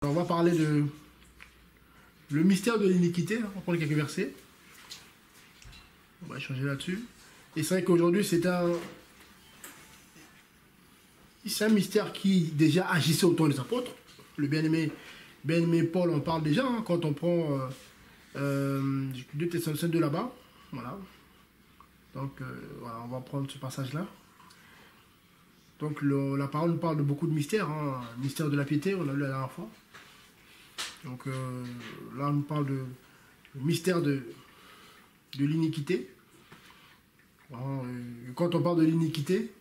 On va parler de le mystère de l'iniquité. On va prendre quelques versets. On va échanger là-dessus. Et c'est vrai qu'aujourd'hui, c'est un mystère qui déjà agissait au temps des apôtres. Le bien-aimé Paul en parle déjà, hein, quand on prend 2 Thessaloniciens 2 là-bas. Voilà. Donc, voilà, on va prendre ce passage-là. Donc, la parole nous parle de beaucoup de mystères. Hein. Mystère de la piété, on l'a lu la dernière fois. Donc, là, on nous parle de mystère de l'iniquité. Voilà, quand on parle de l'iniquité,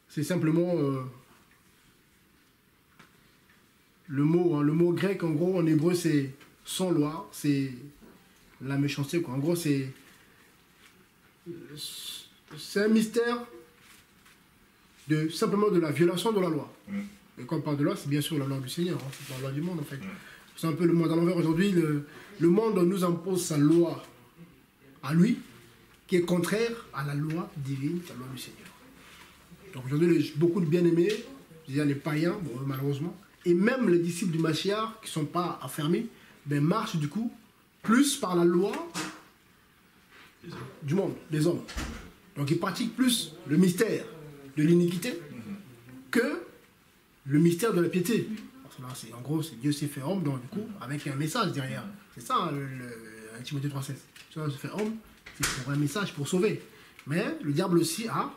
c'est simplement le mot grec, en gros, en hébreu, c'est sans loi, c'est la méchanceté, quoi. En gros, c'est un mystère simplement de la violation de la loi. Et quand on parle de loi, c'est bien sûr la loi du Seigneur, hein, c'est pas la loi du monde, en fait. C'est un peu le monde à l'envers aujourd'hui. Le monde nous impose sa loi à lui, qui est contraire à la loi divine, la loi du Seigneur. Donc aujourd'hui, beaucoup de bien-aimés, c'est-à-dire les païens, bon, malheureusement, et même les disciples du Mashiach, qui ne sont pas affermis, ben, marchent du coup plus par la loi du monde, des hommes. Donc ils pratiquent plus le mystère de l'iniquité que le mystère de la piété. Parce que là, en gros, Dieu s'est fait homme, donc du coup, avec un message derrière. C'est ça, hein, 1 Timothée 3,16. Dieu s'est fait homme, c'est pour un message, pour sauver. Mais le diable aussi a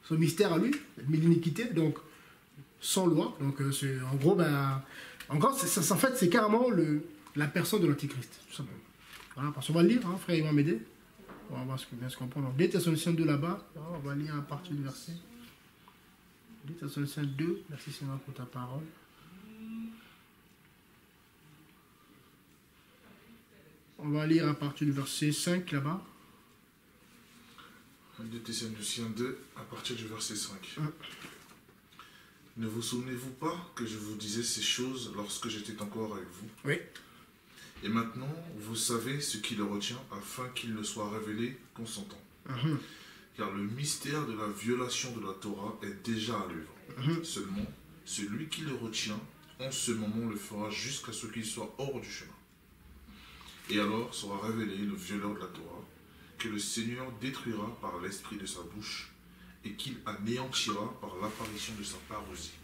ce mystère à lui, l'iniquité, donc sans loi. Donc en gros, ben, en fait, c'est carrément la personne de l'Antichrist, tout simplement. Voilà, parce qu'on va le lire, hein, frère, il va m'aider. On va voir bien ce qu'on comprend. Donc, 2 Thessaloniciens 2 là-bas, on va lire à partir du verset. 2 Thessaloniciens 2, merci Seigneur pour ta parole. On va lire à partir du verset 5 là-bas. 2 Thessaloniciens 2, à partir du verset 5. Ne vous souvenez-vous pas que je vous disais ces choses lorsque j'étais encore avec vous? Oui. Et maintenant, vous savez ce qui le retient afin qu'il ne soit révélé consentant. Car le mystère de la violation de la Torah est déjà à l'œuvre. Seulement, celui qui le retient, en ce moment le fera jusqu'à ce qu'il soit hors du chemin. Et alors sera révélé le violeur de la Torah, que le Seigneur détruira par l'esprit de sa bouche, et qu'il anéantira par l'apparition de sa parousie.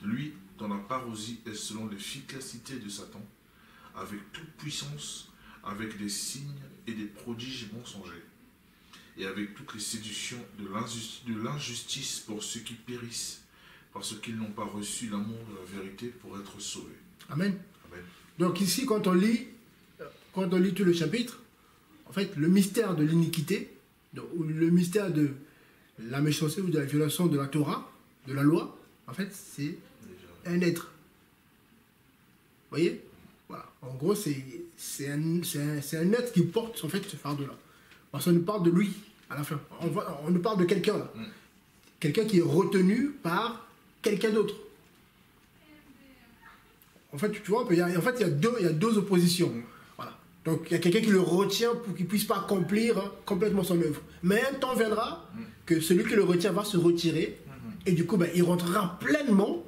Lui, dans la parousie, est selon l'efficacité de Satan, avec toute puissance, avec des signes et des prodiges mensongers, et avec toutes les séductions de l'injustice pour ceux qui périssent, parce qu'ils n'ont pas reçu l'amour de la vérité pour être sauvés. Amen. Amen. Donc ici, quand on lit tout le chapitre, en fait, le mystère de l'iniquité, ou le mystère de la méchanceté ou de la violation de la Torah, de la loi, en fait, c'est un être. Vous voyez? Voilà. En gros, c'est un être qui porte en fait ce fardeau-là. Parce qu'on nous parle de lui à la fin. On nous parle de quelqu'un là. Quelqu'un qui est retenu par quelqu'un d'autre. En fait, tu vois, il y a deux oppositions. Voilà. Donc, il y a quelqu'un qui le retient pour qu'il ne puisse pas accomplir complètement son œuvre. Mais un temps viendra que celui qui le retient va se retirer. Et du coup, ben, il rentrera pleinement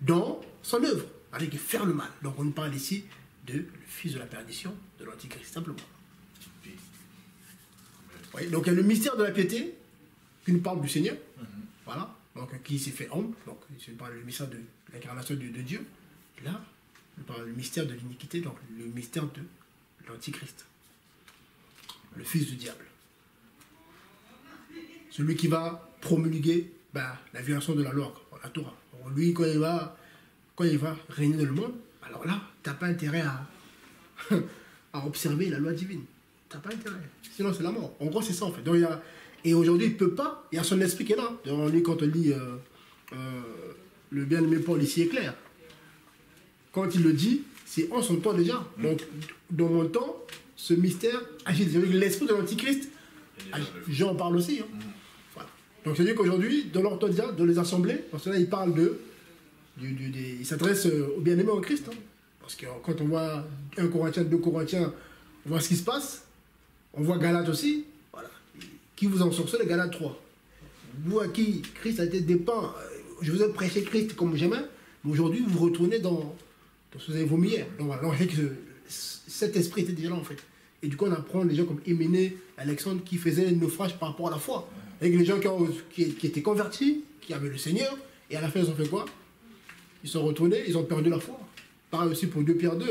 dans son œuvre. Avec faire le mal. Donc, on nous parle ici de le fils de la perdition, de l'Antichrist, simplement. Oui, donc, il y a le mystère de la piété qui nous parle du Seigneur. Voilà. Donc, qui s'est fait homme. Donc, il parle du mystère de l'incarnation de Dieu. Et là, on parle du mystère de l'iniquité, donc le mystère de l'Antichrist. Le fils du diable. Celui qui va promulguer la violation de la loi, la Torah. Donc, lui, quand il va régner dans le monde, alors là, tu n'as pas intérêt à observer la loi divine. Tu n'as pas intérêt. Sinon, c'est la mort. En gros, c'est ça, en fait. Donc, et aujourd'hui, il ne peut pas. Il y a son esprit qui est là. Donc, quand on lit le bien-aimé Paul, ici est clair. Quand il le dit, c'est en son temps déjà. Donc, dans mon temps, ce mystère agit. L'esprit de l'Antichrist, j'en parle aussi. Hein. Voilà. Donc, c'est-à-dire qu'aujourd'hui, dans l'orthodia, dans les assemblées, parce que là, il parle il s'adresse aux bien-aimés en Christ. Hein. Parce que quand on voit 1 Corinthiens, 2 Corinthiens, on voit ce qui se passe. On voit Galates aussi. Voilà. Qui vous en sorcelle, Galates 3. Vous à qui Christ a été dépeint, je vous ai prêché Christ comme jamais, Mais aujourd'hui, vous retournez dans ce que vous avez vomi hier. Donc voilà, donc, cet esprit était déjà là en fait. Et du coup, on apprend des gens comme Hyménée, Alexandre qui faisaient naufrage par rapport à la foi. Avec les gens qui étaient convertis, qui avaient le Seigneur, et à la fin, ils ont fait quoi? Ils sont retournés, ils ont perdu la foi. Pareil aussi pour 2 Pierre 2.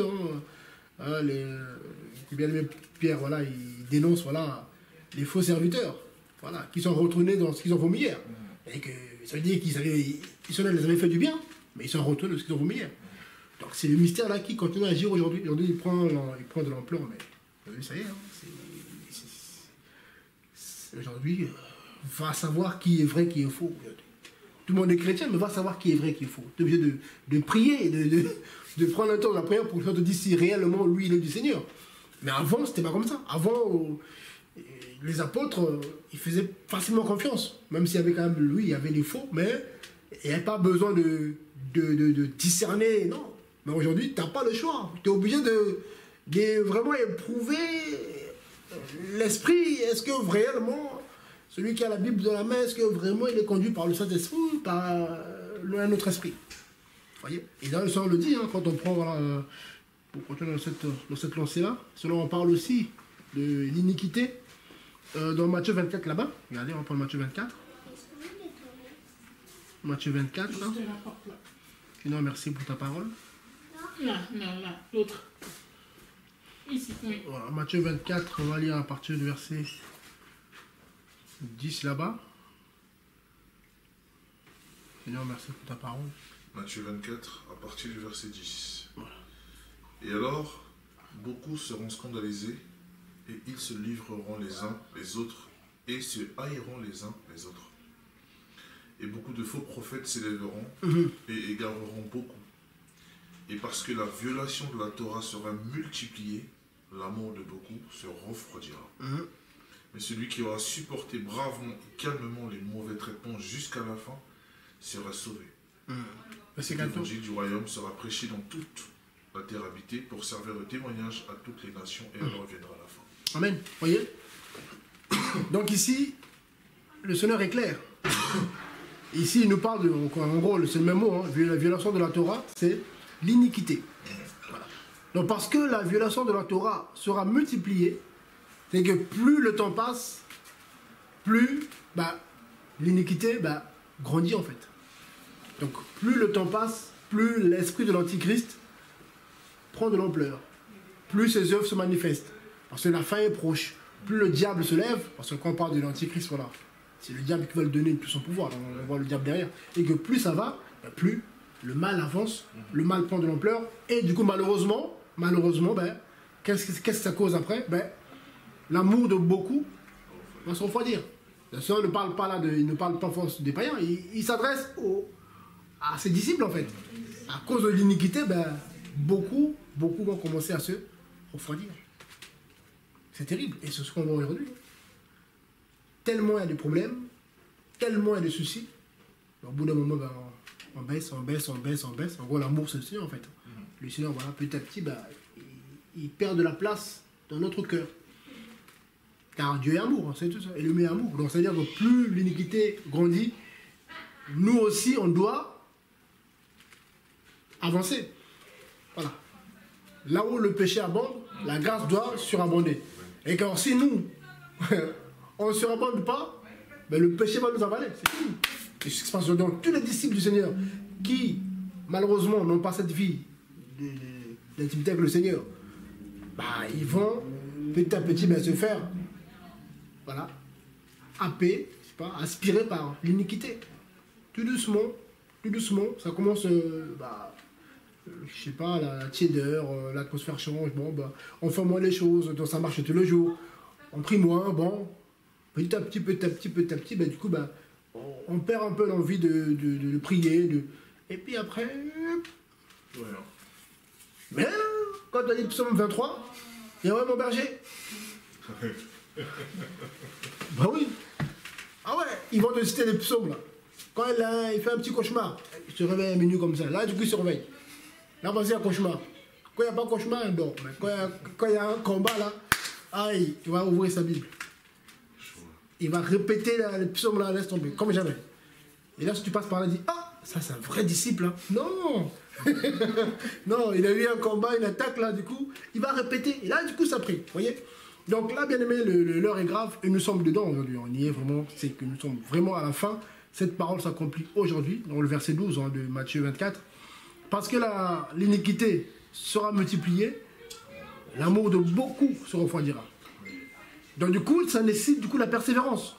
Bien aimé Pierre, voilà, il dénonce voilà, les faux serviteurs voilà, qui sont retournés dans ce qu'ils ont vomi hier. Et que, ça veut dire qu'ils les avaient fait du bien, mais ils sont retournés dans ce qu'ils ont vomi hier. Donc c'est le mystère là qui continue à agir aujourd'hui. Aujourd'hui, il prend de l'ampleur, mais ça y est. Aujourd'hui, va savoir qui est vrai, qui est faux. Tout le monde est chrétien, mais va savoir qui est vrai, qui est faux. Tu es obligé de prier, de prendre le temps de la prière pour que te dise si réellement lui il est du Seigneur. Mais avant, c'était pas comme ça. Avant, les apôtres, ils faisaient facilement confiance. Même s'il y avait quand même, lui, il y avait des faux, mais il n'y avait pas besoin de discerner, non. Mais aujourd'hui, tu n'as pas le choix. Tu es obligé de vraiment éprouver l'esprit. Est-ce que réellement, celui qui a la Bible dans la main, est-ce que vraiment il est conduit par le Saint-Esprit ou par un autre esprit? Vous voyez? Et dans le Seigneur le dit, hein, quand on prend, voilà, pour continuer dans cette lancée-là, selon on parle aussi de l'iniquité dans Matthieu 24 là-bas. Regardez, on va prendre Matthieu 24. Matthieu 24, là. Sinon, merci pour ta parole. Là, l'autre. Ici, oui. Voilà, Matthieu 24, on va lire à partir du verset 10 là-bas. Seigneur, merci pour ta parole. Matthieu 24, à partir du verset 10. Voilà. Et alors, beaucoup seront scandalisés, et ils se livreront les uns les autres, et se haïront les uns les autres. Et beaucoup de faux prophètes s'élèveront, et égareront beaucoup. Et parce que la violation de la Torah sera multipliée, l'amour de beaucoup se refroidira. Mais celui qui aura supporté bravement et calmement les mauvais traitements jusqu'à la fin sera sauvé. L'évangile du royaume sera prêché dans toute la terre habitée pour servir de témoignage à toutes les nations, et alors viendra la fin. Amen. Voyez. Donc ici, le Seigneur est clair. Ici, il nous parle de, en gros, c'est le même mot, hein, la violation de la Torah, c'est l'iniquité. Voilà. Donc parce que la violation de la Torah sera multipliée, c'est que plus le temps passe, plus l'iniquité grandit en fait. Donc plus le temps passe, plus l'esprit de l'Antichrist prend de l'ampleur, plus ses œuvres se manifestent. Parce que la fin est proche. Plus le diable se lève, parce que quand on parle de l'Antichrist, voilà, c'est le diable qui va lui donner tout son pouvoir, donc on voit le diable derrière. Et que plus ça va, plus le mal avance, le mal prend de l'ampleur, et du coup malheureusement, qu'est-ce que ça cause après? L'amour de beaucoup va se refroidir. Le Seigneur ne parle pas là, il ne parle pas force des païens, il s'adresse à ses disciples en fait. À cause de l'iniquité, beaucoup vont commencer à se refroidir. C'est terrible, et c'est ce qu'on voit aujourd'hui. Tellement il y a des problèmes, tellement il y a des soucis, au bout d'un moment, on baisse. En gros, l'amour, c'est le Seigneur, en fait. Le Seigneur, voilà, petit à petit, il perd de la place dans notre cœur. Car Dieu est amour, c'est tout ça. Et le meilleur amour. Donc, c'est-à-dire que plus l'iniquité grandit, nous aussi, on doit avancer. Voilà. Là où le péché abonde, la grâce doit surabonder. Et quand si nous, on ne surabonde pas, le péché va nous avaler. C'est tout. Et ce qui se passe donc, tous les disciples du Seigneur qui, malheureusement, n'ont pas cette vie d'intimité avec le Seigneur, ils vont petit à petit se faire, voilà, happer, aspirer par l'iniquité. Tout doucement, ça commence, je sais pas, la tiédeur, l'atmosphère change, on fait moins les choses, donc ça marche tous les jours, on prie moins, petit à petit, du coup, on perd un peu l'envie de prier, et puis après, mais quand on lit psaume 23, il y a mon berger. Oui. Ah ouais, ils vont te citer les psaumes là. Quand il fait un petit cauchemar, il se réveille à minuit comme ça. Là, du coup, il se réveille. Là, vas-y, un cauchemar. Quand il n'y a pas de cauchemar, il dort. Mais quand il y a un combat là, il va ouvrir sa Bible. Il va répéter les psaumes là, laisse tomber, comme jamais. Et là, si tu passes par là, il dit, Ça, c'est un vrai disciple. Hein. Non. Non, il a eu un combat, une attaque, là, du coup, il va répéter. Et là, du coup, ça prie. Vous voyez? Donc là, bien aimé, l'heure est grave et nous sommes dedans aujourd'hui. On y est vraiment. C'est que nous sommes vraiment à la fin. Cette parole s'accomplit aujourd'hui, dans le verset 12 hein, de Matthieu 24. Parce que l'iniquité sera multipliée, l'amour de beaucoup se refroidira. Donc du coup, ça nécessite du coup la persévérance.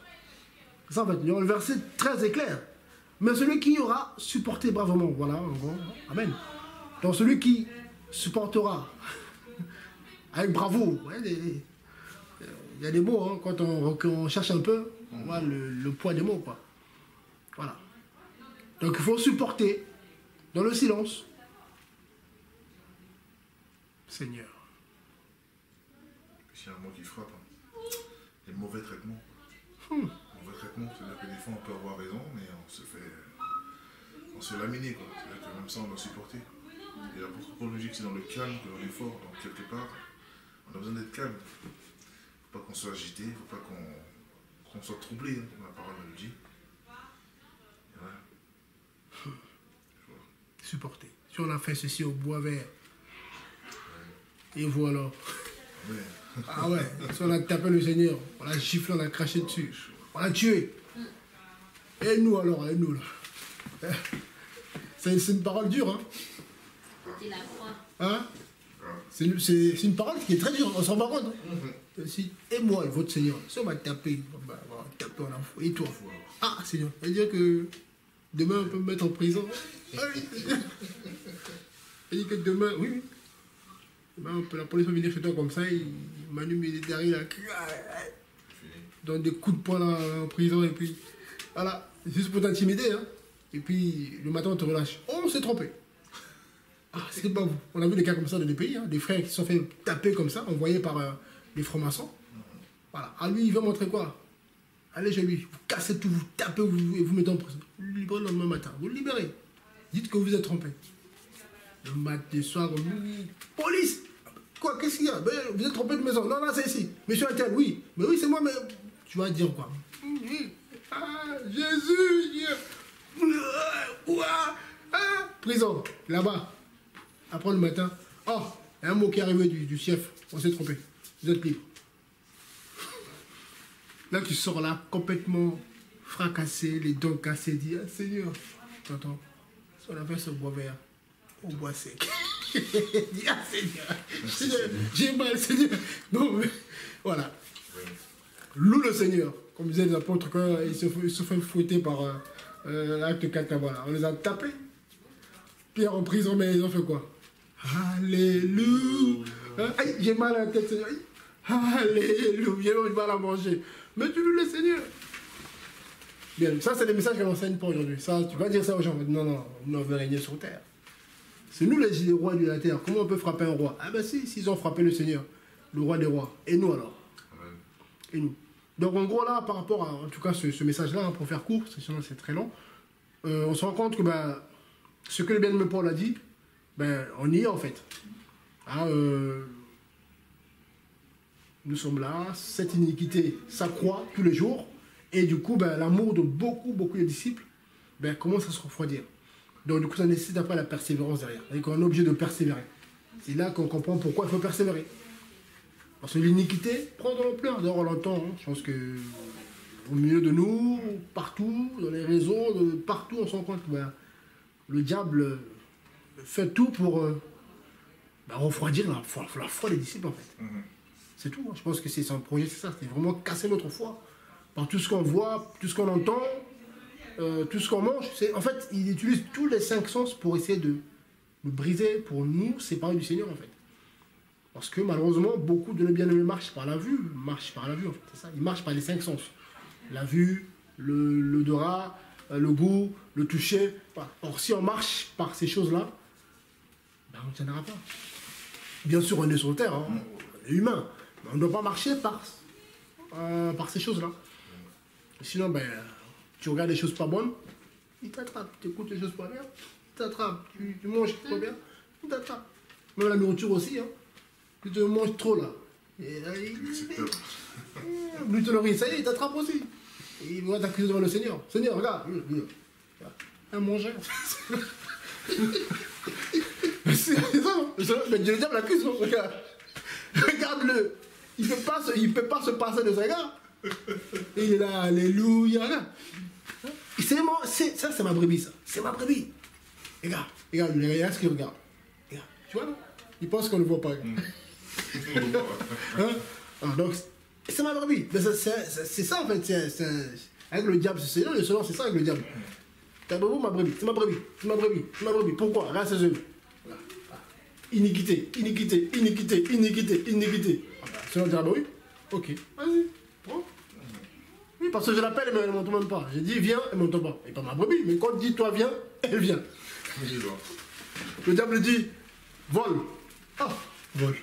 Ça, en fait, le verset 13 est clair. Mais celui qui aura supporté bravement, voilà, amen. Donc celui qui supportera avec bravoure, ouais, il y a des mots, hein, quand on cherche un peu, on voit le poids des mots, quoi. Voilà. Donc il faut supporter dans le silence. Seigneur. Puis il y a un mot qui frappe. Hein. Les mauvais traitements. Mauvais traitements, c'est-à-dire que des fois on peut avoir raison, mais on se lamine, quoi. C'est-à-dire que même ça on doit supporter. Et l'apôtre Paul nous dit que c'est dans le calme que l'on est fort. Donc quelque part, on a besoin d'être calme. Il ne faut pas qu'on soit agité, il ne faut pas qu'on soit troublé, hein, comme la parole nous le dit. Voilà. Supporter. Si on a fait ceci au bois vert, et voilà. Ouais. Ah ouais, si on a tapé le Seigneur, on l'a giflé, on l'a craché dessus, on l'a tué. Et nous alors, et nous là. C'est une parole dure, hein. C'était la croix. Hein? C'est une parole qui est très dure, on s'en rend compte. Hein. Si, et moi, votre Seigneur, si on m'a tapé, on va taper en enfant. Et toi? Ah, Seigneur, ça veut dire que demain on peut me mettre en prison. Ah oui. Il dit que demain, oui. Ben, la police va venir chez toi comme ça, il manu militaire, là, donne des coups de poing là, en prison, et puis voilà, juste pour t'intimider, hein. Et puis le matin on te relâche. Oh, on s'est trompé. Ah, c'est pas vous. On a vu des cas comme ça dans des pays, hein, des frères qui se sont fait taper comme ça, envoyés par les francs-maçons. Voilà. À lui, il veut montrer quoi? Allez chez lui, vous cassez tout, vous tapez, et vous mettez en prison. Vous le libérez le lendemain matin, vous le libérez. Dites que vous êtes trompé. Le matin, le soir, police! Quoi, qu'est-ce qu'il y a? Ben, vous êtes trompé de maison. Non, non, c'est ici. Monsieur Attel, oui. Mais oui, c'est moi, mais tu vas dire quoi? Ah, Jésus! Prison, là-bas. Après le matin. Oh, il y a un mot qui est arrivé du chef. On s'est trompé. Vous êtes libre. Là, tu sors là, complètement fracassé, les dents cassées. Dis, ah, Seigneur, t'entends? Si on a fait ce bois vert, au bois sec. Dis, ah, Seigneur, j'ai mal, Seigneur. Non, mais voilà. Loue le Seigneur. Comme disaient les apôtres, quand ils se font fouetter par l'acte 4 là-bas. On les a tapés. Pierre en prison, mais ils ont fait quoi? Alléluia. Aïe, j'ai mal à la tête, Seigneur. Alléluia, j'ai mal à manger. Mais tu loues le Seigneur. Bien, ça, c'est des messages qu'on enseigne pas aujourd'hui. Ça, tu vas dire ça aux gens. Non, non, nous, on veut régner sur terre. C'est nous les rois de la terre. Comment on peut frapper un roi? Ah ben si, s'ils ont frappé le Seigneur, le roi des rois. Et nous alors? Amen. Et nous. Donc en gros là, par rapport à, en tout cas, ce message-là, hein, pour faire court, sinon c'est très long, on se rend compte que ben, ce que le bien-aimé Paul a dit, ben, on y est en fait. Hein, nous sommes là, cette iniquité s'accroît tous les jours, et du coup, ben, l'amour de beaucoup de disciples ben, commence à se refroidir. Donc du coup, ça nécessite après la persévérance derrière. C'est-à-dire qu'on est obligé de persévérer. C'est là qu'on comprend pourquoi il faut persévérer. Parce que l'iniquité prend de l'ampleur. D'ailleurs, on l'entend. Hein. Je pense que au milieu de nous, partout, dans les réseaux, partout, on se rend compte que ben, le diable fait tout pour ben, refroidir la foi des disciples, en fait. C'est tout. Hein. Je pense que c'est son projet, c'est ça. C'est vraiment casser notre foi. Par tout ce qu'on voit, tout ce qu'on entend, tout ce qu'on mange. En fait, il utilise tous les 5 sens pour essayer de briser, pour nous séparer du Seigneur, en fait. Parce que malheureusement, beaucoup de nos bien-aimés marchent par la vue. En fait, c'est ça. Ils marchent par les 5 sens. La vue, l'odorat, le goût, le toucher. Voilà. Or, si on marche par ces choses-là, ben, on ne tiendra pas. Bien sûr, on est sur Terre, hein. On est humain. Mais on ne doit pas marcher par ces choses-là. Sinon, ben, tu regardes les choses pas bonnes, il t'attrape. Tu écoutes les choses pas bien, il t'attrape. Tu manges trop bien, il t'attrape. Même la nourriture aussi, hein. Tu te manges trop là. Et là, lui te nourrit, ça y est, il t'attrape aussi. Et il va t'accuser devant le Seigneur. Seigneur, regarde. un mangeur. C'est ça, non? Mais le diable l'accuse, non? Regarde. Regarde-le. Il peut pas se passer de ce gars. Et il est là, alléluia. Regarde. Ça, c'est ma brebis, ça. C'est ma brebis. Regarde, regarde ce qu'il regarde. Regarde. Tu vois, non? Il pense qu'on ne voit pas. Hein? Ah, donc, c'est ma brebis. C'est ça, en fait. Avec le diable, c'est ça, c'est ça avec le diable. T'as beau, ma brebis, c'est ma brebis, c'est ma brebis, c'est ma brebis. Pourquoi? Regarde ses yeux. Iniquité, iniquité, iniquité, iniquité, iniquité. Sinon, on dira, bah oui, ok, vas-y, prends. Oui, parce que je l'appelle, mais elle ne monte même pas. J'ai dit, viens, elle ne monte pas. Et pas ma brebis, mais quand on dit, toi, viens, elle vient. Le diable dit, vol. Ah, vol.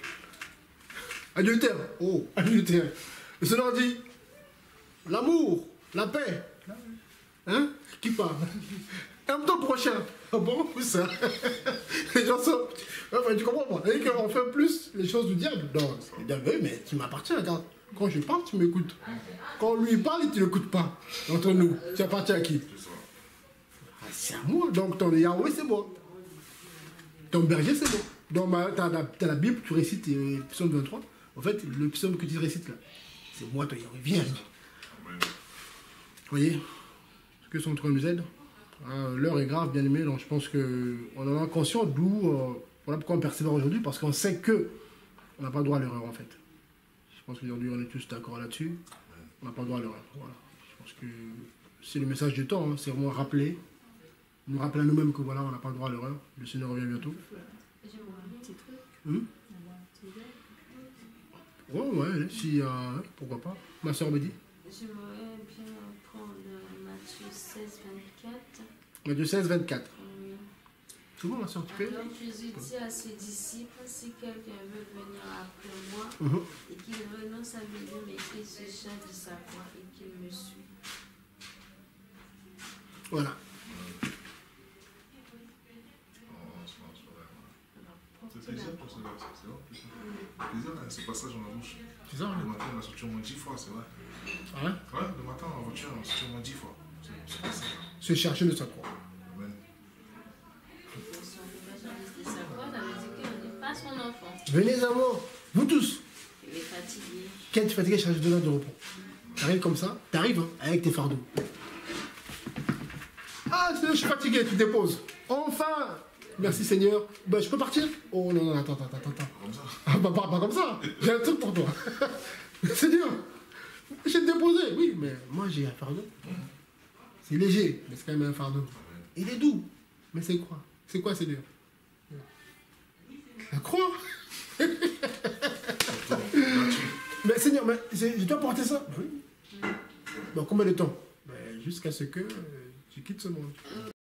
Adultère. Oh, adultère. Le Seigneur dit, l'amour, la paix. Hein? Qui parle? Aime ton prochain. Ah bon, où ça? Les gens sont... Enfin, tu comprends pas? Et qu'on fait plus les choses du diable. Non, le diable, oui, mais tu m'appartiens, regarde. Quand je parle, tu m'écoutes. Quand lui parle, tu n'écoutes pas. Entre nous, tu appartiens à qui? C'est à moi. Donc ton Yahweh, c'est moi. Ton berger, c'est moi. Donc t'as la Bible, tu récites psaume 23. En fait, le psaume que tu récites là, c'est moi, ton Yahweh. Viens. Vous voyez? Que son trône nous aide. L'heure est grave, bien aimé, donc je pense qu'on en a conscience, d'où voilà pourquoi on persévère aujourd'hui, parce qu'on sait que on n'a pas le droit à l'erreur en fait. Je pense qu'aujourd'hui on est tous d'accord là-dessus. On n'a pas le droit à l'erreur. Voilà. Je pense que c'est le message du temps, hein. C'est vraiment rappeler, nous rappeler à nous-mêmes que voilà, on n'a pas le droit à l'erreur. Le Seigneur revient bientôt. Ouais, si, pourquoi pas. Ma soeur me dit. J'aimerais bien prendre Matthieu 16, 24. Matthieu 16, 24. C'est bon, ma soeur, tu fais? Donc Jésus dit à ses disciples, si quelqu'un veut venir après moi, et qu'il renonce à lui-même et qu'il se charge de sa croix et qu'il me suit. Voilà. C'est plaisir pour ce verset, c'est vrai. Plaisir, ce passage en la bouche. C'est ça, Le matin, on a sorti au moins 10 fois, c'est vrai. Ah ouais? Ouais, le matin, en voiture, on a sorti au moins 10 fois. C'est pas ça. Se chercher de sa croix. Amen. Si on ne peut pas charger de sa croix, ça veut dire qu'on n'est pas son enfant. Venez à moi, vous tous. Il est fatigué. Quand tu es fatigué, charge de de repos. T'arrives comme ça, t'arrives hein, avec tes fardeaux. Ah, Seigneur, je suis fatigué, tu déposes. Enfin! Merci Seigneur. Ben, je peux partir? Oh non, non, attends. Comme ça. Ah, bah, pas comme ça. J'ai un truc pour toi. Seigneur, j'ai déposé. Oui, mais moi j'ai un fardeau. C'est léger, mais c'est quand même un fardeau. Il est doux. Mais c'est quoi? C'est quoi Seigneur? La croix. Mais Seigneur, mais je dois porter ça? Oui. Dans combien de temps? Ben, jusqu'à ce que tu quittes ce monde.